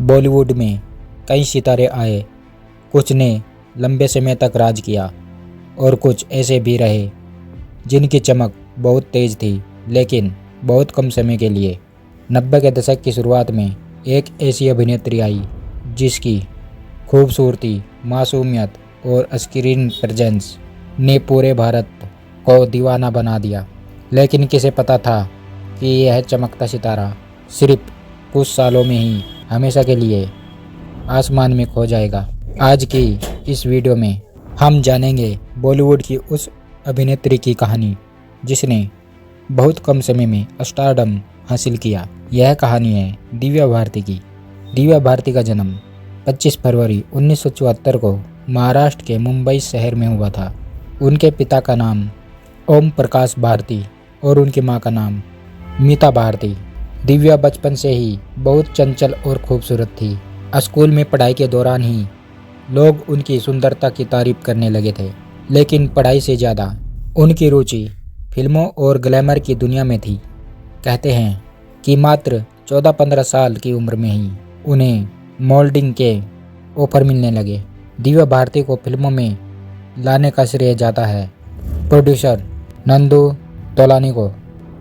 बॉलीवुड में कई सितारे आए, कुछ ने लंबे समय तक राज किया और कुछ ऐसे भी रहे जिनकी चमक बहुत तेज थी, लेकिन बहुत कम समय के लिए। 90 के दशक की शुरुआत में एक ऐसी अभिनेत्री आई जिसकी खूबसूरती, मासूमियत और स्क्रीन प्रेजेंस ने पूरे भारत को दीवाना बना दिया। लेकिन किसे पता था कि यह चमकता सितारा सिर्फ कुछ सालों में ही हमेशा के लिए आसमान में खो जाएगा। आज की इस वीडियो में हम जानेंगे बॉलीवुड की उस अभिनेत्री की कहानी जिसने बहुत कम समय में स्टारडम हासिल किया। यह कहानी है दिव्या भारती की। दिव्या भारती का जन्म 25 फरवरी 1974 को महाराष्ट्र के मुंबई शहर में हुआ था। उनके पिता का नाम ओम प्रकाश भारती और उनकी मां का नाम मीता भारती। दिव्या बचपन से ही बहुत चंचल और खूबसूरत थी। स्कूल में पढ़ाई के दौरान ही लोग उनकी सुंदरता की तारीफ करने लगे थे, लेकिन पढ़ाई से ज़्यादा उनकी रुचि फिल्मों और ग्लैमर की दुनिया में थी। कहते हैं कि मात्र 14-15 साल की उम्र में ही उन्हें मॉडलिंग के ऑफर मिलने लगे। दिव्या भारती को फिल्मों में लाने का श्रेय जाता है प्रोड्यूसर नंदू तोलानी को।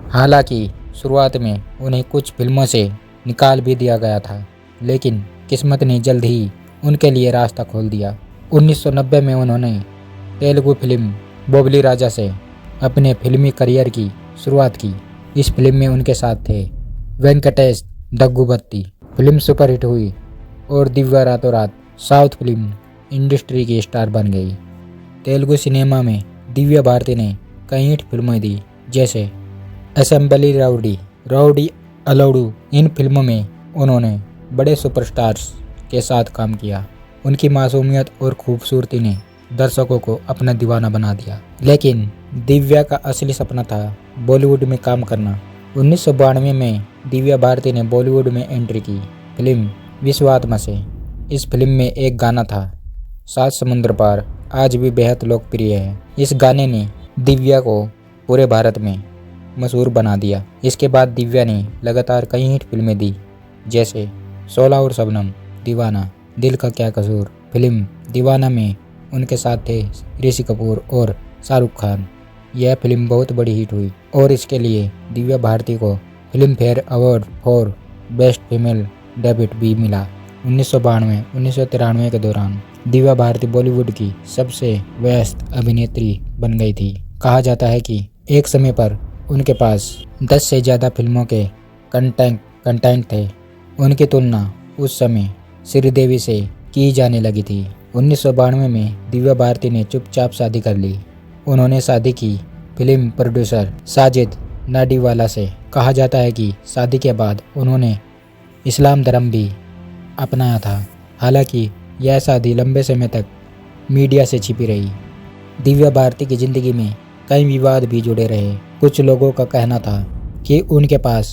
हालांकि शुरुआत में उन्हें कुछ फिल्मों से निकाल भी दिया गया था, लेकिन किस्मत ने जल्द ही उनके लिए रास्ता खोल दिया। 1990 में उन्होंने तेलुगु फिल्म बोबली राजा से अपने फिल्मी करियर की शुरुआत की। इस फिल्म में उनके साथ थे वेंकटेश दग्गुबत्ती। फिल्म सुपरहिट हुई और दिव्या रातों रात साउथ फिल्म इंडस्ट्री की स्टार बन गई। तेलुगु सिनेमा में दिव्या भारती ने कई हिट फिल्में दी, जैसे असेंबली राउडी, राउडी अलौडू। इन फिल्मों में उन्होंने बड़े सुपरस्टार्स के साथ काम किया। उनकी मासूमियत और खूबसूरती ने दर्शकों को अपना दीवाना बना दिया। लेकिन दिव्या का असली सपना था बॉलीवुड में काम करना। 1992 में दिव्या भारती ने बॉलीवुड में एंट्री की फिल्म विश्वात्मा से। इस फिल्म में एक गाना था सात समुद्र पार, आज भी बेहद लोकप्रिय है। इस गाने ने दिव्या को पूरे भारत में मशहूर बना दिया। इसके बाद दिव्या ने लगातार कई हिट फिल्में दी, जैसे 16 और शबनम, दीवाना, दिल का क्या कसूर। फिल्म दीवाना में उनके साथ थे ऋषि कपूर और शाहरुख खान। यह फिल्म बहुत बड़ी हिट हुई और इसके लिए दिव्या भारती को film fair award for best female debut भी मिला। 1992-1993 के दौरान दिव्या भारती बॉलीवुड की सबसे व्यस्त अभिनेत्री बन गई थी। कहा जाता है कि एक समय पर उनके पास 10 से ज़्यादा फिल्मों के कंटेंट थे। उनकी तुलना उस समय श्रीदेवी से की जाने लगी थी। 1992 में दिव्या भारती ने चुपचाप शादी कर ली। उन्होंने शादी की फिल्म प्रोड्यूसर साजिद नाडीवाला से। कहा जाता है कि शादी के बाद उन्होंने इस्लाम धर्म भी अपनाया था। हालांकि यह शादी लंबे समय तक मीडिया से छिपी रही। दिव्या भारती की ज़िंदगी में कई विवाद भी जुड़े रहे। कुछ लोगों का कहना था कि उनके पास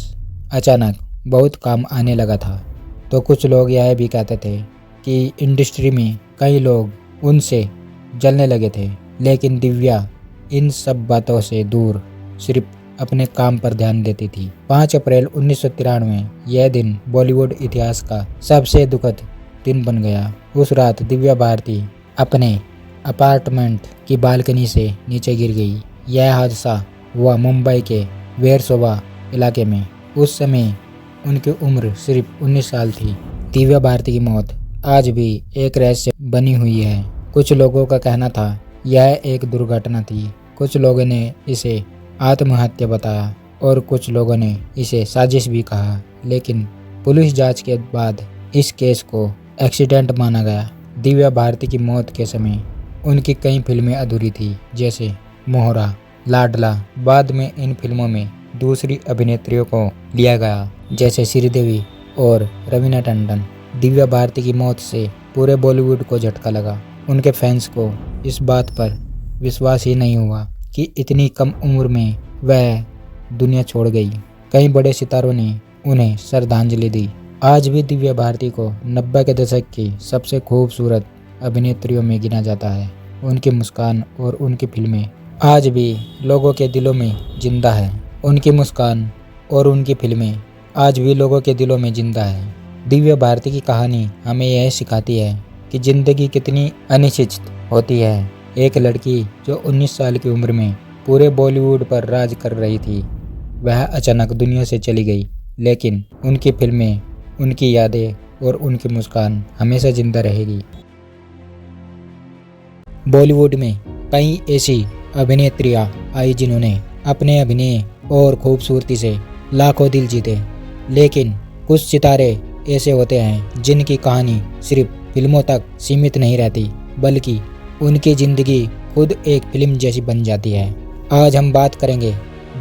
अचानक बहुत काम आने लगा था, तो कुछ लोग यह भी कहते थे कि इंडस्ट्री में कई लोग उनसे जलने लगे थे। लेकिन दिव्या इन सब बातों से दूर सिर्फ अपने काम पर ध्यान देती थी। 5 अप्रैल 1993 यह दिन बॉलीवुड इतिहास का सबसे दुखद दिन बन गया। उस रात दिव्या भारती अपने अपार्टमेंट की बालकनी से नीचे गिर गई। यह हादसा हुआ मुंबई के वेरसोवा इलाके में। उस समय उनकी उम्र सिर्फ 19 साल थी। दिव्या भारती की मौत आज भी एक रहस्य बनी हुई है। कुछ लोगों का कहना था यह एक दुर्घटना थी, कुछ लोगों ने इसे आत्महत्या बताया और कुछ लोगों ने इसे साजिश भी कहा। लेकिन पुलिस जांच के बाद इस केस को एक्सीडेंट माना गया। दिव्या भारती की मौत के समय उनकी कई फिल्में अधूरी थी, जैसे मोहरा, लाडला। बाद में इन फिल्मों में दूसरी अभिनेत्रियों को लिया गया, जैसे श्रीदेवी और रवीना टंडन। दिव्या भारती की मौत से पूरे बॉलीवुड को झटका लगा। उनके फैंस को इस बात पर विश्वास ही नहीं हुआ कि इतनी कम उम्र में वह दुनिया छोड़ गई। कई बड़े सितारों ने उन्हें श्रद्धांजलि दी। आज भी दिव्या भारती को 90 के दशक की सबसे खूबसूरत अभिनेत्रियों में गिना जाता है। उनकी मुस्कान और उनकी फिल्में आज भी लोगों के दिलों में जिंदा है। उनकी मुस्कान और उनकी फिल्में आज भी लोगों के दिलों में जिंदा है। दिव्या भारती की कहानी हमें यह सिखाती है कि जिंदगी कितनी अनिश्चित होती है। एक लड़की जो 19 साल की उम्र में पूरे बॉलीवुड पर राज कर रही थी, वह अचानक दुनिया से चली गई, लेकिन उनकी फिल्में, उनकी यादें और उनकी मुस्कान हमेशा जिंदा रहेगी। बॉलीवुड में कई ऐसी अभिनेत्रियां आई जिन्होंने अपने अभिनय और खूबसूरती से लाखों दिल जीते, लेकिन कुछ सितारे ऐसे होते हैं जिनकी कहानी सिर्फ फिल्मों तक सीमित नहीं रहती, बल्कि उनकी ज़िंदगी खुद एक फिल्म जैसी बन जाती है। आज हम बात करेंगे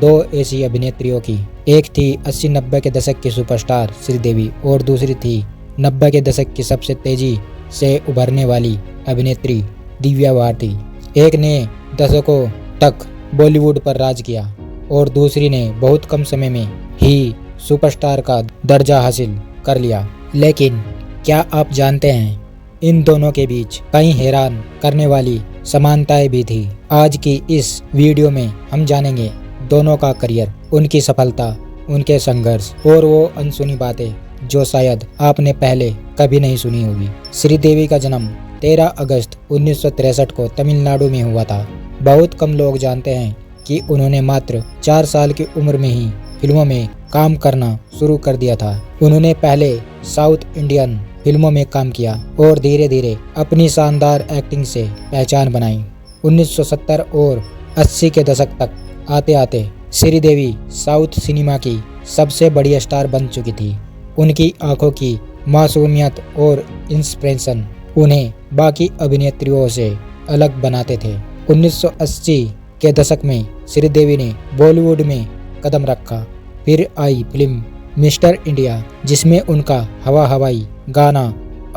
दो ऐसी अभिनेत्रियों की। एक थी 80-90 के दशक की सुपरस्टार श्रीदेवी और दूसरी थी 90 के दशक की सबसे तेजी से उभरने वाली अभिनेत्री दिव्या भारती। एक ने दशकों तक बॉलीवुड पर राज किया और दूसरी ने बहुत कम समय में ही सुपरस्टार का दर्जा हासिल कर लिया। लेकिन क्या आप जानते हैं, इन दोनों के बीच कई हैरान करने वाली समानताएं भी थी। आज की इस वीडियो में हम जानेंगे दोनों का करियर, उनकी सफलता, उनके संघर्ष और वो अनसुनी बातें जो शायद आपने पहले कभी नहीं सुनी होगी। श्रीदेवी का जन्म 13 अगस्त 1963 को तमिलनाडु में हुआ था। बहुत कम लोग जानते हैं कि उन्होंने मात्र 4 साल की उम्र में ही फिल्मों में काम करना शुरू कर दिया था। उन्होंने पहले साउथ इंडियन फिल्मों में काम किया और धीरे धीरे अपनी शानदार एक्टिंग से पहचान बनाई। 1970 और 80 के दशक तक आते आते श्रीदेवी साउथ सिनेमा की सबसे बड़ी स्टार बन चुकी थी। उनकी आंखों की मासूमियत और इंस्पिरेशन उन्हें बाकी अभिनेत्रियों से अलग बनाते थे। 1980 के दशक में श्रीदेवी ने बॉलीवुड में कदम रखा। फिर आई फिल्म मिस्टर इंडिया, जिसमें उनका हवा हवाई गाना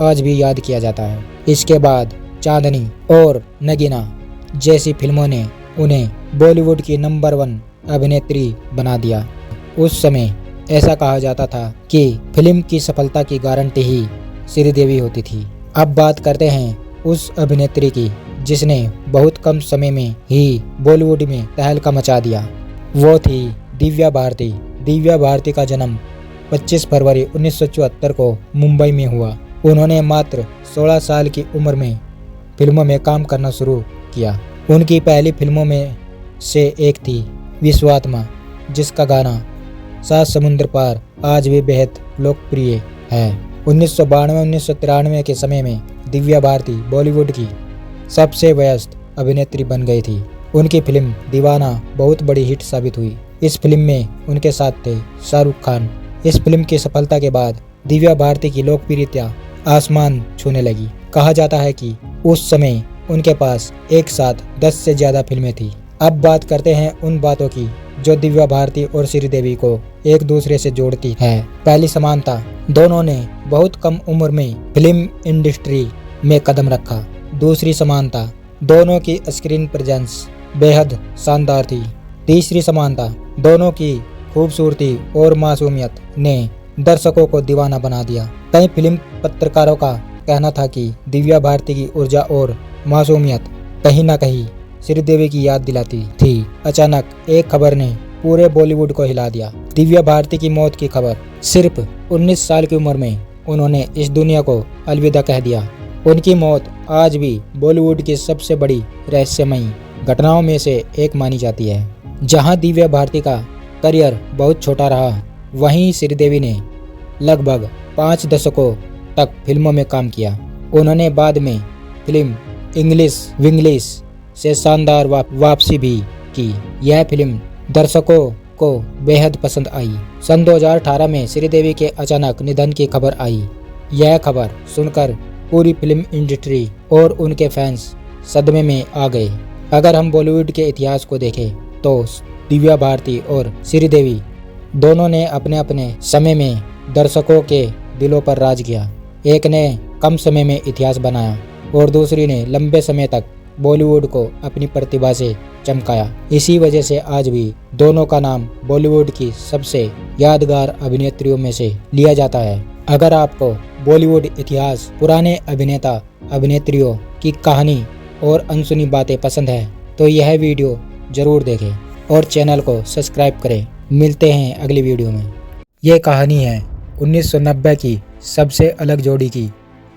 आज भी याद किया जाता है। इसके बाद चांदनी और नगीना जैसी फिल्मों ने उन्हें बॉलीवुड की नंबर 1 अभिनेत्री बना दिया। उस समय ऐसा कहा जाता था कि फिल्म की सफलता की गारंटी ही श्रीदेवी होती थी। अब बात करते हैं उस अभिनेत्री की जिसने बहुत कम समय में ही बॉलीवुड में तहलका मचा दिया। वो थी दिव्या भारती। दिव्या भारती का जन्म 25 फरवरी 1974 को मुंबई में हुआ। उन्होंने मात्र 16 साल की उम्र में फिल्मों में काम करना शुरू किया। उनकी पहली फिल्मों में से एक थी विश्वात्मा, जिसका गाना 7 समुद्र पार आज भी बेहद लोकप्रिय है। 1992-1993 के समय में दिव्या भारती बॉलीवुड की सबसे व्यस्त अभिनेत्री बन गई थी। उनकी फिल्म दीवाना बहुत बड़ी हिट साबित हुई। इस फिल्म में उनके साथ थे शाहरुख खान। इस फिल्म की सफलता के बाद दिव्या भारती की लोकप्रियता आसमान छूने लगी। कहा जाता है कि उस समय उनके पास एक साथ 10 से ज्यादा फिल्में थी। अब बात करते हैं उन बातों की जो दिव्या भारती और श्रीदेवी को एक दूसरे से जोड़ती है। पहली समानता, दोनों ने बहुत कम उम्र में फिल्म इंडस्ट्री में कदम रखा। दूसरी समानता, दोनों की स्क्रीन प्रेजेंस बेहद शानदार थी। तीसरी समानता, दोनों की खूबसूरती और मासूमियत ने दर्शकों को दीवाना बना दिया। कई फिल्म पत्रकारों का कहना था कि दिव्या भारती की ऊर्जा और मासूमियत कहीं न कहीं श्रीदेवी की याद दिलाती थी। अचानक एक खबर ने पूरे बॉलीवुड को हिला दिया। दिव्या भारती की मौत की खबर। सिर्फ 19 साल की उम्र में उन्होंने इस दुनिया को अलविदा कह दिया। उनकी मौत आज भी बॉलीवुड की सबसे बड़ी रहस्यमयी घटनाओं में से एक मानी जाती है। जहां दिव्या भारती का करियर बहुत छोटा रहा, वहीं श्रीदेवी ने लगभग 5 दशकों तक फिल्मों में काम किया। उन्होंने बाद में फिल्म इंग्लिश विंग्लिश से शानदार वापसी भी की। यह फिल्म दर्शकों को बेहद पसंद आई। सन 2018 में श्रीदेवी के अचानक निधन की खबर आई। यह खबर सुनकर पूरी फिल्म इंडस्ट्री और उनके फैंस सदमे में आ गए। अगर हम बॉलीवुड के इतिहास को देखें तो दिव्या भारती और श्रीदेवी दोनों ने अपने अपने समय में दर्शकों के दिलों पर राज किया। एक ने कम समय में इतिहास बनाया और दूसरी ने लंबे समय तक बॉलीवुड को अपनी प्रतिभा से चमकाया। इसी वजह से आज भी दोनों का नाम बॉलीवुड की सबसे यादगार अभिनेत्रियों में से लिया जाता है। अगर आपको बॉलीवुड इतिहास, पुराने अभिनेता अभिनेत्रियों की कहानी और अनसुनी बातें पसंद है तो यह वीडियो जरूर देखें और चैनल को सब्सक्राइब करें। मिलते हैं अगली वीडियो में। ये कहानी है 1990 की सबसे अलग जोड़ी की।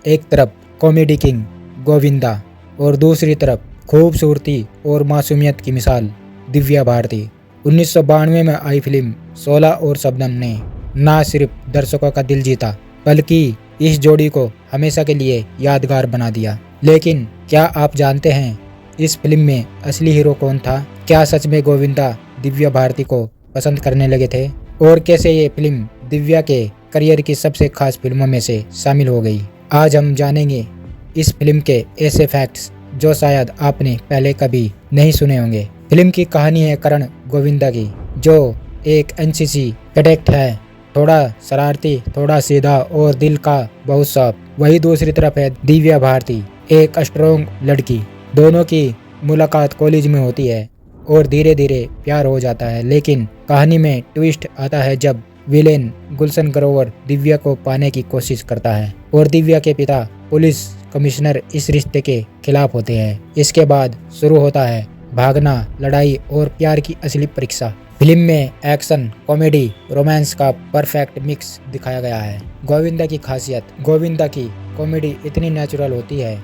एक तरफ कॉमेडी किंग गोविंदा और दूसरी तरफ खूबसूरती और मासूमियत की मिसाल दिव्या भारती। 1992 में आई फिल्म 16 और शबनम ने न सिर्फ दर्शकों का दिल जीता बल्कि इस जोड़ी को हमेशा के लिए यादगार बना दिया। लेकिन क्या आप जानते हैं इस फिल्म में असली हीरो कौन था? क्या सच में गोविंदा दिव्या भारती को पसंद करने लगे थे? और कैसे ये फिल्म दिव्या के करियर की सबसे खास फिल्मों में से शामिल हो गई? आज हम जानेंगे इस फिल्म के ऐसे फैक्ट्स जो शायद आपने पहले कभी नहीं सुने होंगे। फिल्म की कहानी है करण गोविंदा की, जो एक एनसीसी कैडेट है, थोड़ा शरारती, थोड़ा सीधा और दिल का बहुत साफ। वही दूसरी तरफ है दिव्या भारती, एक स्ट्रॉन्ग लड़की। दोनों की मुलाकात कॉलेज में होती है और धीरे धीरे प्यार हो जाता है। लेकिन कहानी में ट्विस्ट आता है जब विलेन गुलशन ग्रोवर दिव्या को पाने की कोशिश करता है और दिव्या के पिता पुलिस कमिश्नर इस रिश्ते के खिलाफ होते हैं। इसके बाद शुरू होता है भागना, लड़ाई और प्यार की असली परीक्षा। फिल्म में एक्शन, कॉमेडी, रोमांस का परफेक्ट मिक्स दिखाया गया है। गोविंदा की खासियत, गोविंदा की कॉमेडी इतनी नेचुरल होती है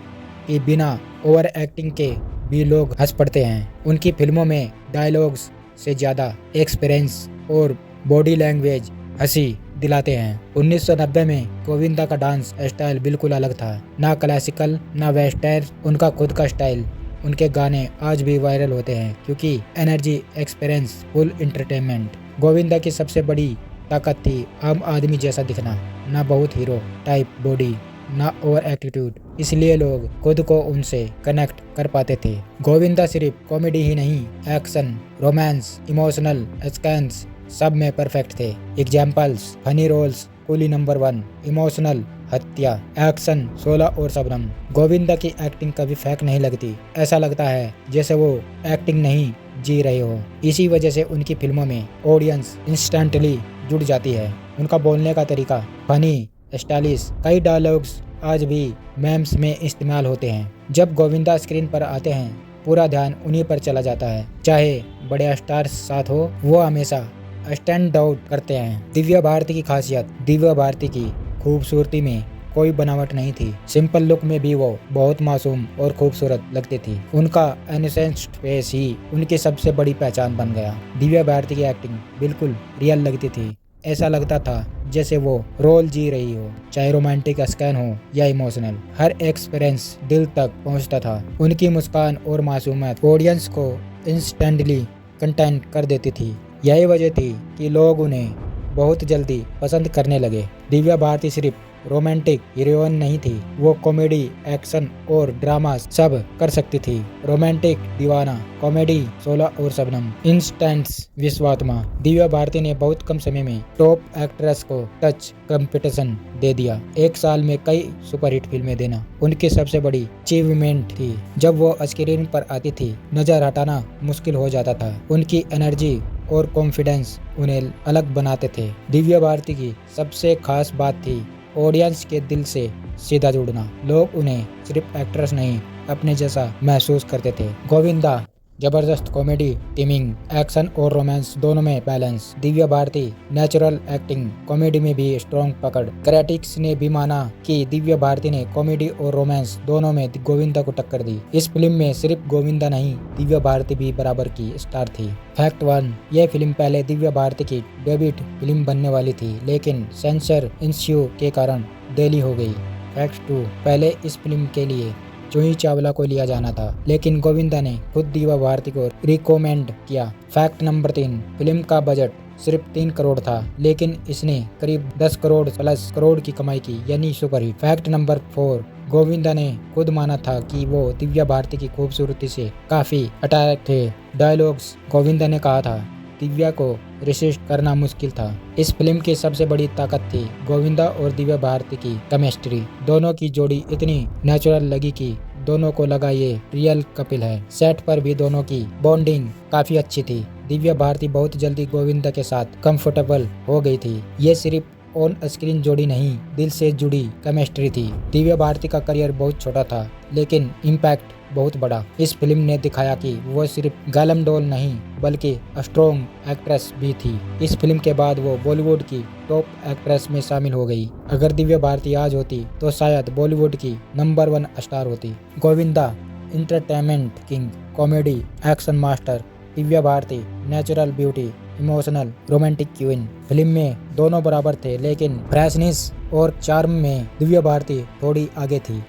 कि बिना ओवर एक्टिंग के भी लोग हंस पड़ते हैं। उनकी फिल्मों में डायलॉग्स से ज़्यादा एक्सपीरियंस और बॉडी लैंग्वेज हंसी दिलाते हैं। 1990 में गोविंदा का डांस स्टाइल बिल्कुल अलग था, ना क्लासिकल ना वेस्टर्न, उनका खुद का स्टाइल। उनके गाने आज भी वायरल होते हैं क्योंकि energy, experience, full entertainment. Govinda की सबसे बड़ी ताकत थी आम आदमी जैसा दिखना, ना बहुत हीरो टाइप बॉडी, ना ओवर एटीट्यूड। इसलिए लोग खुद को उनसे कनेक्ट कर पाते थे। गोविंदा सिर्फ कॉमेडी ही नहीं, एक्शन, रोमांस, इमोशनल स्कैन्स सब में परफेक्ट थे। Examples, funny roles, Coolie number 1, emotional Hatya, action 16 और शबनम। गोविंदा की एक्टिंग कभी फेक नहीं लगती, ऐसा लगता है जैसे वो एक्टिंग नहीं जी रहे हो। इसी वजह से उनकी फिल्मों में ऑडियंस इंस्टेंटली जुड़ जाती है। उनका बोलने का तरीका फनी, स्टाइलिश, कई डायलॉग्स आज भी मेम्स में इस्तेमाल होते हैं। जब गोविंदा स्क्रीन पर आते हैं पूरा ध्यान उन्हीं पर चला जाता है। चाहे बड़े स्टार्स साथ हो, वो हमेशा स्टैंड आउट करते हैं। दिव्या भारती की खासियत, दिव्या भारती की खूबसूरती में कोई बनावट नहीं थी। सिंपल लुक में भी वो बहुत मासूम और खूबसूरत लगती थी। उनका इनोसेंट फेस ही उनकी सबसे बड़ी पहचान बन गया। दिव्या भारती की एक्टिंग बिल्कुल रियल लगती थी। ऐसा लगता था जैसे वो रोल जी रही हो, चाहे रोमांटिक स्कैन हो या इमोशनल। हर एक्सपीरियंस दिल तक पहुंचता था। उनकी मुस्कान और मासूमियत ऑडियंस को इंस्टेंटली कंटेंट कर देती थी। यही वजह थी कि लोग उन्हें बहुत जल्दी पसंद करने लगे। दिव्या भारती सिर्फ रोमांटिक हीरोइन नहीं थी, वो कॉमेडी, एक्शन और ड्रामा सब कर सकती थी। रोमांटिक दीवाना, कॉमेडी 16 और शबनम, इंस्टेंट्स विश्वात्मा। दिव्या भारती ने बहुत कम समय में टॉप एक्ट्रेस को टच कंपटीशन दे दिया। एक साल में कई सुपरहिट फिल्में देना उनकी सबसे बड़ी अचीवमेंट थी। जब वो स्क्रीन पर आती थी नजर हटाना मुश्किल हो जाता था। उनकी एनर्जी और कॉन्फिडेंस उन्हें अलग बनाते थे। दिव्या भारती की सबसे खास बात थी ऑडियंस के दिल से सीधा जुड़ना। लोग उन्हें सिर्फ एक्ट्रेस नहीं, अपने जैसा महसूस करते थे। गोविंदा जबरदस्त कॉमेडी, टीमिंग, एक्शन और रोमांस दोनों में balance. Divya Bharti natural acting, comedy में भी स्ट्रॉन्ग पकड़। क्रिटिक्स ने भी माना कि दिव्या भारती ने कॉमेडी और रोमांस दोनों में गोविंदा को टक्कर दी। इस फिल्म में सिर्फ गोविंदा नहीं, दिव्या भारती भी बराबर की स्टार थी। फैक्ट 1, यह फिल्म पहले दिव्या भारती की डेब्यूट फिल्म बनने वाली थी, लेकिन सेंसर इश्यू के कारण देरी हो गई। फैक्ट 2, पहले इस फिल्म के लिए जूही चावला को लिया जाना था, लेकिन गोविंदा ने खुद दिव्या भारती को रिकमेंड किया। फैक्ट नंबर 3, फिल्म का बजट सिर्फ 3 करोड़ था, लेकिन इसने करीब 10 करोड़ प्लस करोड़ की कमाई की, यानी सुपरहिट। फैक्ट नंबर 4, गोविंदा ने खुद माना था कि वो दिव्या भारती की खूबसूरती से काफी अट्रैक्ट थे। डायलॉग्स, गोविंदा ने कहा था दिव्या को रेसिस्ट करना मुश्किल था। इस फिल्म की सबसे बड़ी ताकत थी गोविंदा और दिव्या भारती की केमिस्ट्री। दोनों की जोड़ी इतनी नेचुरल लगी कि दोनों को लगा ये रियल कपिल है। सेट पर भी दोनों की बॉन्डिंग काफी अच्छी थी। दिव्या भारती बहुत जल्दी गोविंदा के साथ कंफर्टेबल हो गई थी। ये सिर्फ ऑन स्क्रीन जोड़ी नहीं, दिल से जुड़ी केमिस्ट्री थी। दिव्या भारती का करियर बहुत छोटा था, लेकिन इम्पैक्ट बहुत बड़ा। इस फिल्म ने दिखाया कि वो सिर्फ गैलम डॉल नहीं बल्कि स्ट्रॉन्ग एक्ट्रेस भी थी। इस फिल्म के बाद वो बॉलीवुड की टॉप एक्ट्रेस में शामिल हो गई। अगर दिव्या भारती आज होती तो शायद बॉलीवुड की नंबर 1 स्टार होती। Govinda entertainment king, comedy action master. Divya Bharti natural beauty, emotional romantic queen. Film में दोनों बराबर थे, लेकिन फ्रेशनेस और चार्म में दिव्या भारती थोड़ी आगे थी।